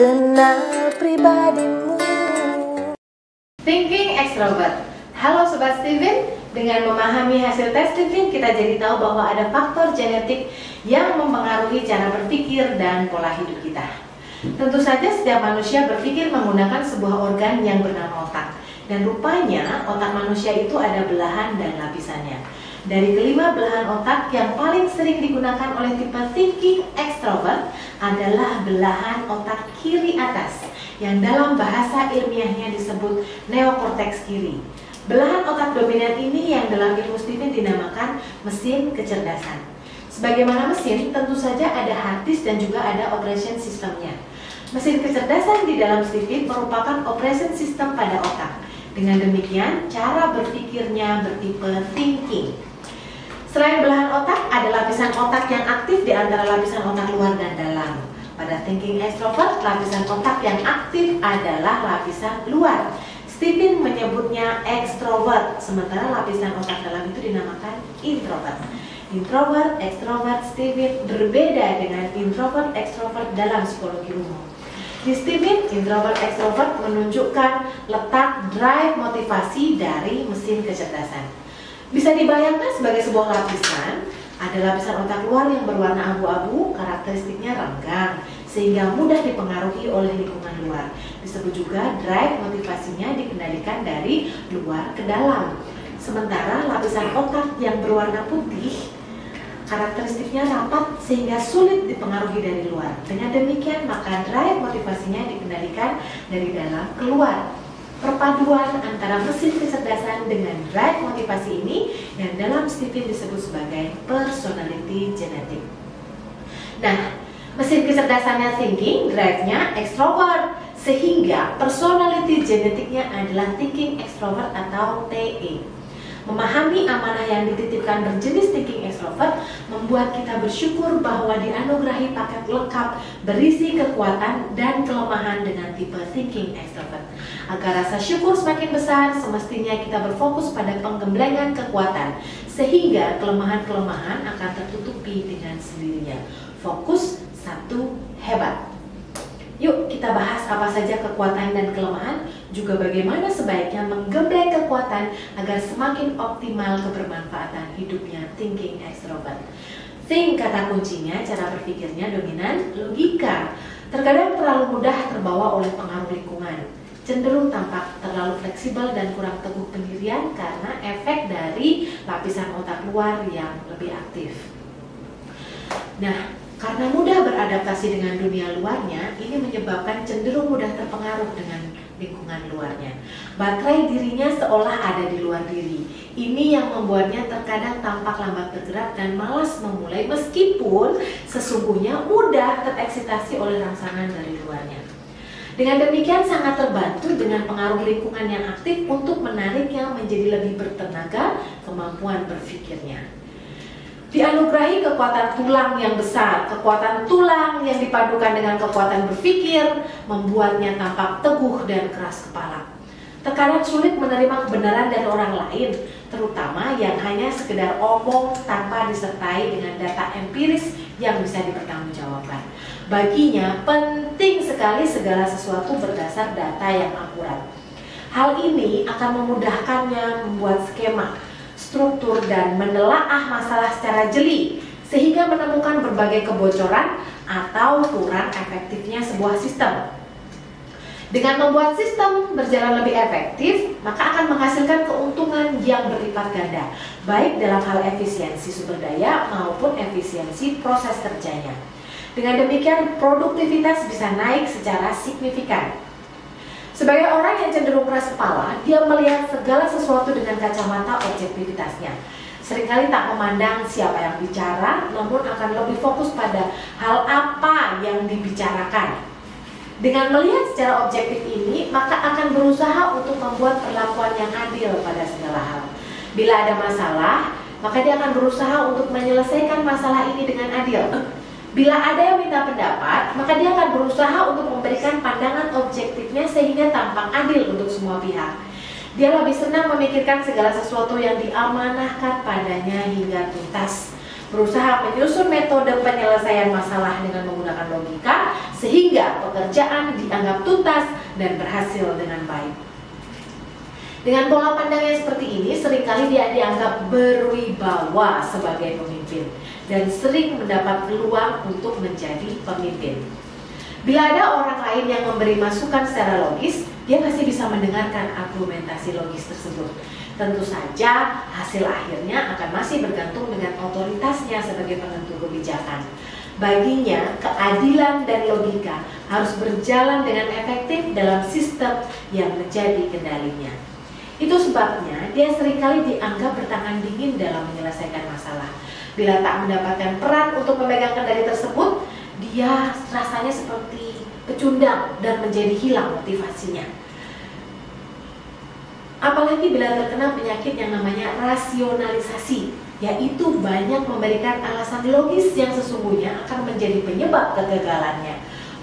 kenal pribadimu. Thinking extrovert. Halo Sobat Steven, dengan memahami hasil tes Steven kita jadi tahu bahwa ada faktor genetik yang mempengaruhi cara berpikir dan pola hidup kita. Tentu saja setiap manusia berpikir menggunakan sebuah organ yang bernama otak. Dan rupanya otak manusia itu ada belahan dan lapisannya. Dari kelima belahan otak yang paling sering digunakan oleh tipe thinking extrovert adalah belahan otak kiri atas yang dalam bahasa ilmiahnya disebut neokorteks kiri. Belahan otak dominan ini yang dalam ilmu Steven dinamakan mesin kecerdasan. Sebagaimana mesin, tentu saja ada hard disk dan juga ada operation systemnya. Mesin kecerdasan di dalam Steven merupakan operation system pada otak. Dengan demikian, cara berpikirnya bertipe thinking. Selain belahan otak, ada lapisan otak yang aktif di antara lapisan otak luar dan dalam. Pada thinking extrovert, lapisan otak yang aktif adalah lapisan luar. Steven menyebutnya extrovert, sementara lapisan otak dalam itu dinamakan introvert. Introvert, extrovert, Steven berbeda dengan introvert, extrovert dalam psikologi umum. Di Steven, introvert, extrovert menunjukkan letak drive motivasi dari mesin kecerdasan. Bisa dibayangkan sebagai sebuah lapisan, ada lapisan otak luar yang berwarna abu-abu, karakteristiknya renggang, sehingga mudah dipengaruhi oleh lingkungan luar. Disebut juga drive motivasinya dikendalikan dari luar ke dalam. Sementara lapisan otak yang berwarna putih, karakteristiknya rapat sehingga sulit dipengaruhi dari luar. Dengan demikian, maka drive motivasinya dikendalikan dari dalam keluar. Perpaduan antara mesin kecerdasan dengan drive motivasi ini yang dalam Steven disebut sebagai personality genetic. Nah, mesin kecerdasannya thinking, drive-nya extrovert, sehingga personality genetiknya adalah thinking extrovert atau TE. Memahami amanah yang dititipkan berjenis thinking extrovert membuat kita bersyukur bahwa dianugerahi paket lengkap berisi kekuatan dan kelemahan dengan tipe thinking extrovert. Agar rasa syukur semakin besar, semestinya kita berfokus pada penggemblengan kekuatan, sehingga kelemahan-kelemahan akan tertutupi dengan sendirinya. Fokus satu hebat. Yuk kita bahas apa saja kekuatan dan kelemahan, juga bagaimana sebaiknya menggembleng kekuatan agar semakin optimal kebermanfaatan hidupnya thinking extrovert. Think kata kuncinya, cara berpikirnya dominan logika. Terkadang terlalu mudah terbawa oleh pengaruh lingkungan. Cenderung tampak terlalu fleksibel dan kurang teguh pendirian karena efek dari lapisan otak luar yang lebih aktif. Nah, karena mudah beradaptasi dengan dunia luarnya, ini menyebabkan cenderung mudah terpengaruh dengan lingkungan luarnya. Baterai dirinya seolah ada di luar diri. Ini yang membuatnya terkadang tampak lambat bergerak dan malas memulai meskipun sesungguhnya mudah tereksitasi oleh rangsangan dari luarnya. Dengan demikian sangat terbantu dengan pengaruh lingkungan yang aktif untuk menariknya menjadi lebih bertenaga kemampuan berpikirnya. Dianugerahi kekuatan tulang yang besar, kekuatan tulang yang dipadukan dengan kekuatan berpikir membuatnya tampak teguh dan keras kepala. Terkadang sulit menerima kebenaran dari orang lain, terutama yang hanya sekedar omong tanpa disertai dengan data empiris yang bisa dipertanggungjawabkan. Baginya penting sekali segala sesuatu berdasar data yang akurat. Hal ini akan memudahkannya membuat skema, struktur, dan menelaah masalah secara jeli sehingga menemukan berbagai kebocoran atau kurang efektifnya sebuah sistem. Dengan membuat sistem berjalan lebih efektif, maka akan menghasilkan keuntungan yang berlipat ganda, baik dalam hal efisiensi sumber daya maupun efisiensi proses kerjanya. Dengan demikian, produktivitas bisa naik secara signifikan. Sebagai orang yang cenderung keras kepala, dia melihat segala sesuatu dengan kacamata objektivitasnya. Seringkali tak memandang siapa yang bicara, namun akan lebih fokus pada hal apa yang dibicarakan. Dengan melihat secara objektif ini, maka akan berusaha untuk membuat perlakuan yang adil pada segala hal. Bila ada masalah, maka dia akan berusaha untuk menyelesaikan masalah ini dengan adil. Bila ada yang minta pendapat, maka dia akan berusaha untuk memberikan pandangan objektifnya sehingga tampak adil untuk semua pihak. Dia lebih senang memikirkan segala sesuatu yang diamanahkan padanya hingga tuntas. berusaha menyusun metode penyelesaian masalah dengan menggunakan logika sehingga pekerjaan dianggap tuntas dan berhasil dengan baik. Dengan pola pandang yang seperti ini, seringkali dia dianggap berwibawa sebagai pemimpin dan sering mendapat peluang untuk menjadi pemimpin. Bila ada orang lain yang memberi masukan secara logis, dia pasti bisa mendengarkan argumentasi logis tersebut. Tentu saja hasil akhirnya akan masih bergantung dengan otoritasnya sebagai penentu kebijakan. Baginya, keadilan dan logika harus berjalan dengan efektif dalam sistem yang menjadi kendalinya. Itu sebabnya dia seringkali dianggap bertangan dingin dalam menyelesaikan masalah. Bila tak mendapatkan peran untuk memegang kendali tersebut, dia rasanya seperti pecundang dan menjadi hilang motivasinya. Apalagi bila terkena penyakit yang namanya rasionalisasi, yaitu banyak memberikan alasan logis yang sesungguhnya akan menjadi penyebab kegagalannya.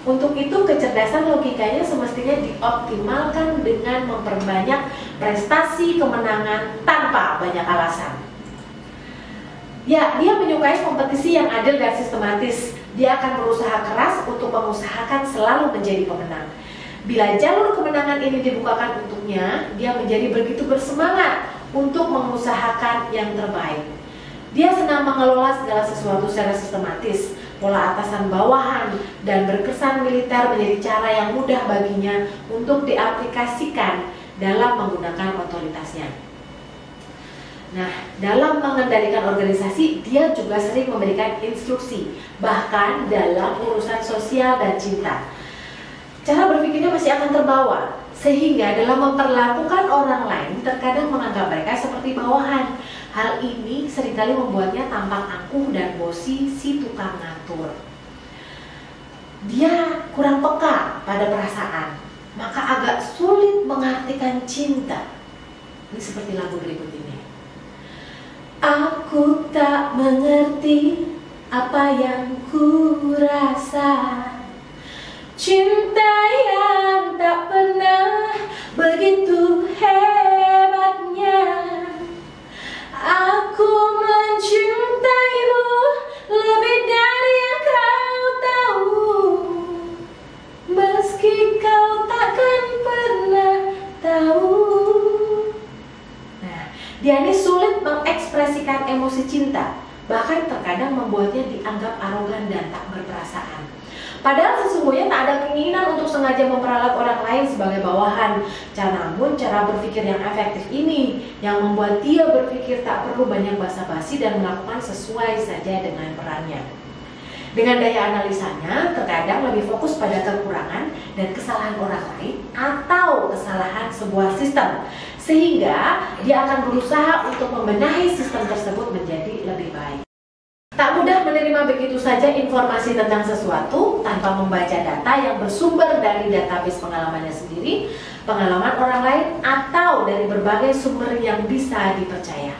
Untuk itu kecerdasan logikanya semestinya dioptimalkan dengan memperbanyak prestasi kemenangan tanpa banyak alasan. Ya, dia menyukai kompetisi yang adil dan sistematis. Dia akan berusaha keras untuk mengusahakan selalu menjadi pemenang. Bila jalur kemenangan ini dibukakan untuknya, dia menjadi begitu bersemangat untuk mengusahakan yang terbaik. Dia senang mengelola segala sesuatu secara sistematis. Pola atasan bawahan dan berkesan militer menjadi cara yang mudah baginya untuk diaplikasikan dalam menggunakan otoritasnya. Nah, dalam mengendalikan organisasi, dia juga sering memberikan instruksi, bahkan dalam urusan sosial dan cinta. Cara berpikirnya masih akan terbawa, sehingga dalam memperlakukan orang lain terkadang menganggap mereka seperti bawahan. Hal ini seringkali membuatnya tampak angkuh dan bosi si tukang ngatur. Dia kurang peka pada perasaan, maka agak sulit mengartikan cinta. Ini seperti lagu berikut ini. Aku tak mengerti apa yang ku rasa, cinta yang tak pernah begitu hebatnya. Aku mencintaimu lebih dari yang kau tahu, meski kau takkan pernah tahu. Nah, dia ini sulit mengekspresikan emosi cinta, bahkan terkadang membuatnya dianggap arogan dan tak berperasaan. Padahal sesungguhnya tak ada keinginan untuk sengaja memperalat orang lain sebagai bawahan. Namun cara berpikir yang efektif ini yang membuat dia berpikir tak perlu banyak basa-basi dan melakukan sesuai saja dengan perannya. Dengan daya analisanya, terkadang lebih fokus pada kekurangan dan kesalahan orang lain atau kesalahan sebuah sistem, sehingga dia akan berusaha untuk membenahi sistem tersebut menjadi lebih baik. Tak mudah menerima begitu saja informasi tentang sesuatu tanpa membaca data yang bersumber dari database pengalamannya sendiri, pengalaman orang lain, atau dari berbagai sumber yang bisa dipercaya.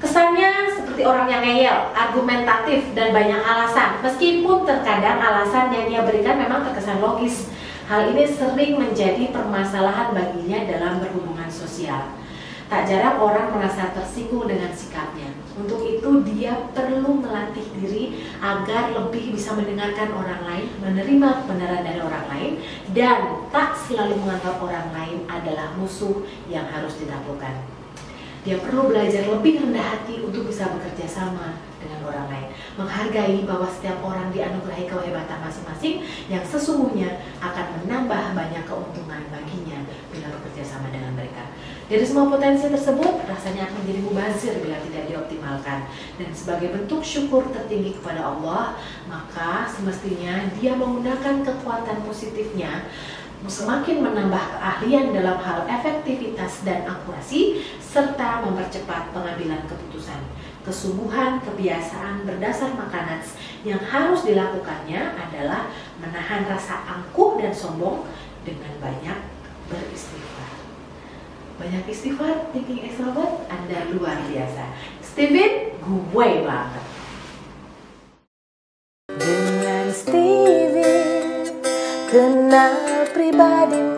Kesannya seperti orang yang ngeyel, argumentatif, dan banyak alasan, meskipun terkadang alasan yang dia berikan memang terkesan logis. Hal ini sering menjadi permasalahan baginya dalam berhubungan sosial. Tak jarang orang merasa tersinggung dengan sikapnya. Untuk itu dia perlu melatih diri agar lebih bisa mendengarkan orang lain, menerima kebenaran dari orang lain, dan tak selalu menganggap orang lain adalah musuh yang harus ditaklukkan. Dia perlu belajar lebih rendah hati untuk bisa bekerja sama dengan orang lain, menghargai bahwa setiap orang dianugerahi kehebatan masing-masing yang sesungguhnya akan menambah banyak keuntungan baginya bila bekerja sama dengan mereka. Dari semua potensi tersebut, rasanya akan menjadi mubazir bila tidak dioptimalkan. Dan sebagai bentuk syukur tertinggi kepada Allah, maka semestinya dia menggunakan kekuatan positifnya semakin menambah keahlian dalam hal efektivitas dan akurasi, serta mempercepat pengambilan keputusan. Kesungguhan kebiasaan berdasar makanan yang harus dilakukannya adalah menahan rasa angkuh dan sombong dengan banyak beristighfar. Banyak istighfar, thinking extrovert, Anda luar biasa. Steven, gue banget. Dengan Steven, kenal pribadimu.